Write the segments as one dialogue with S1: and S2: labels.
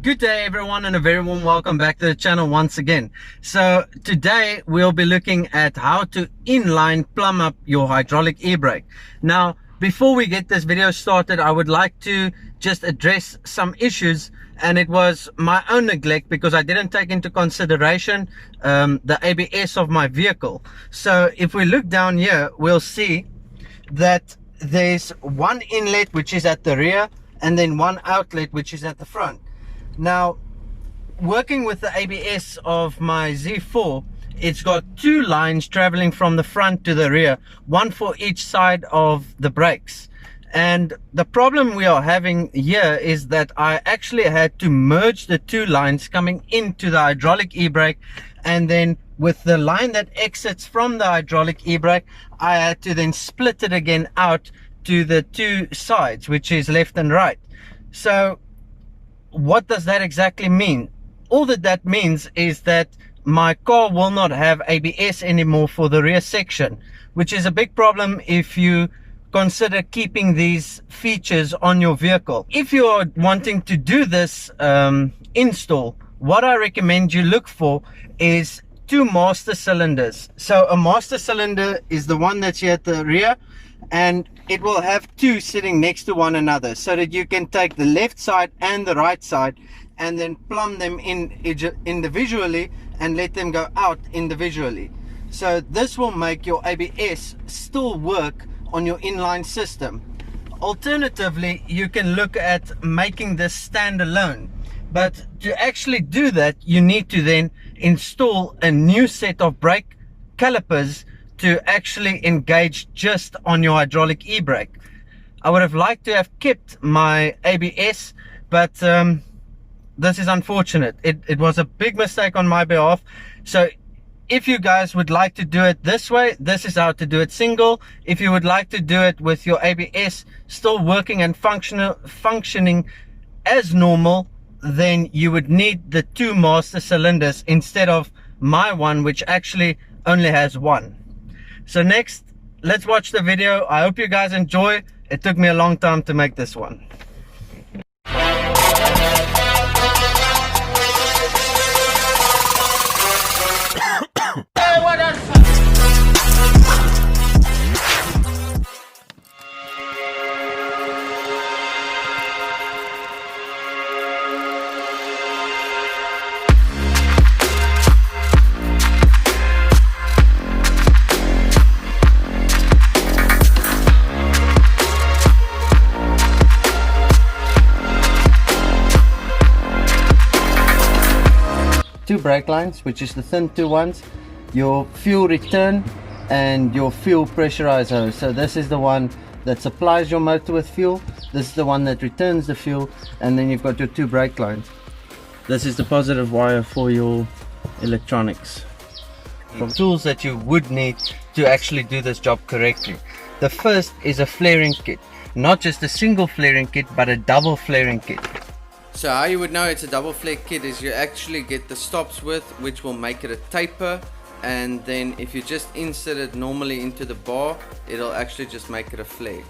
S1: Good day everyone, and a very warm welcome back to the channel once again. So today we'll be looking at how to inline plumb up your hydraulic e-brake. Now before we get this video started, I would like to just address some issues, and it was my own neglect because I didn't take into consideration the ABS of my vehicle. So if we look down here, we'll see that there's one inlet which is at the rear and then one outlet which is at the front. Now, working with the ABS of my Z4, it's got two lines traveling from the front to the rear, one for each side of the brakes. And the problem we are having here is that I actually had to merge the two lines coming into the hydraulic e-brake, and then with the line that exits from the hydraulic e-brake, I had to then split it again out to the two sides, which is left and right. So what does that exactly mean? All that means is that my car will not have ABS anymore for the rear section, which is a big problem if you consider keeping these features on your vehicle. If you are wanting to do this install, what I recommend you look for is two master cylinders. So a master cylinder is the one that's here at the rear, and it will have two sitting next to one another so that you can take the left side and the right side and then plumb them in individually and let them go out individually. So this will make your ABS still work on your inline system. Alternatively, you can look at making this standalone, but to actually do that you need to then install a new set of brake calipers to actually engage just on your hydraulic e-brake. I would have liked to have kept my ABS, but this is unfortunate. It was a big mistake on my behalf. So if you guys would like to do it this way, this is how to do it single. If you would like to do it with your ABS still working and functioning as normal, then you would need the two master cylinders instead of my one, which actually only has one. So next, let's watch the video. I hope you guys enjoy. It took me a long time to make this one. Two brake lines, which is the thin two ones, your fuel return and your fuel pressurizer hose. So this is the one that supplies your motor with fuel, this is the one that returns the fuel, and then you've got your two brake lines. This is the positive wire for your electronics. The tools that you would need to actually do this job correctly. The first is a flaring kit, not just a single flaring kit but a double flaring kit.
S2: So how you would know it's a double flare kit is you actually get the stops width, which will make it a taper, and then if you just insert it normally into the bar, it'll actually just make it a flare.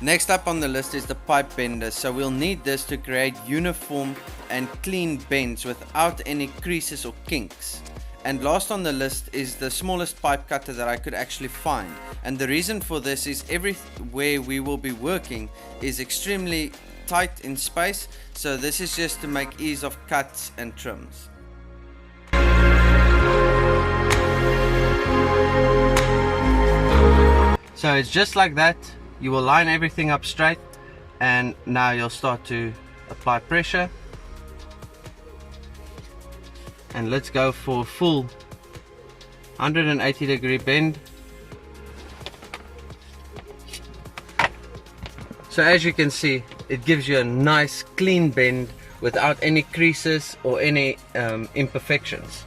S2: Next up on the list is the pipe bender. So we'll need this to create uniform and clean bends without any creases or kinks. And last on the list is the smallest pipe cutter that I could actually find, and the reason for this is everywhere we will be working is extremely tight in space, so this is just to make ease of cuts and trims.
S1: So it's just like that. You will line everything up straight, and now you'll start to apply pressure, and let's go for full 180-degree bend. So as you can see, it gives you a nice clean bend without any creases or any imperfections.